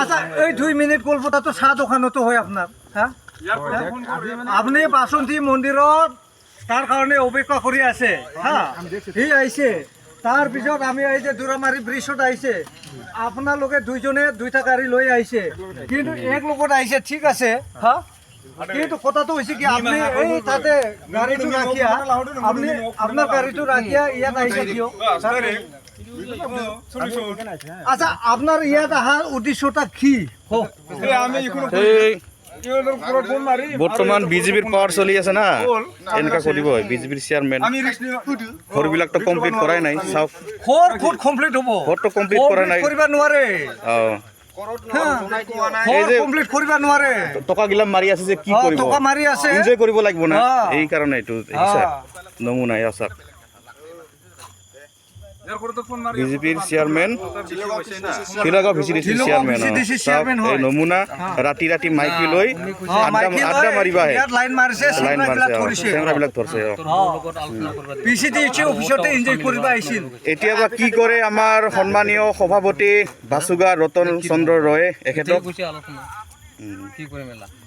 আচ্ছা এই 2 মিনিট গল্পটা তো চাহ দোকানতো হয় আপনাৰ হ্যাঁ আপনি বাসন্তী মন্দিৰত তাৰ কাৰণে অপেক্ষা কৰি আছে হ্যাঁ সি আহিছে তাৰপিছত আমি এই যে দুৰামাৰী ব্ৰিজত আহিছে আপোনালোকে দুইজনে দুইটা গাড়ী লৈ আহিছে কিন্তু এক লগত আহিছে ঠিক আছে হ্যাঁ কিন্তু কথাটো হৈছে কি আপনি এই তাতে গাড়ীটো ৰাখিয়া আপনি আপনাৰ গাড়ীটো ৰাখিয়া ইয়াত আহিছে কিয় আচ্ছা আপনাৰ ইয়াত আহাৰ উদ্দেশ্যটা কি বৰ্তমান বিজেপিৰ পাওয়াৰ চলি আছে না এনেকা কৰিব বিজেপিৰ চেয়াৰম্যান ঘৰবিলাক তো কমপ্লিট কৰাই নাই সব ঘৰ ফুট কমপ্লিট হবো ঘৰটো কমপ্লিট কৰা নাই কৰিবা নোৱাৰে কমপ্লিট কৰিবা নোৱাৰে টকা গিলা মাৰি আছে যে কি কৰিব টকা মাৰি আছে এনজয় কৰিব লাগিব না এই কারণে এটো হিসাব নমুনাই আসার বিজেপির চেয়ারম্যান শিলগাঁও ভিসিডিসি চেয়ারম্যান এই নমুনা রাতি রাতি মাইকি লৈ আড্ডা মারিবা হে লাইন মারছে লাইন মারছে চেংৰাবিলাক ধৰছে পিসিডিসি অফিসতে এনজয় কৰিবা আইছিল এতিয়া বা কি কৰে আমাৰ সন্মানীয় সভাপতি বাসুগা ৰতন চন্দ্ৰ ৰয়ে এখেতক আলোচনা কি কৰে মেলা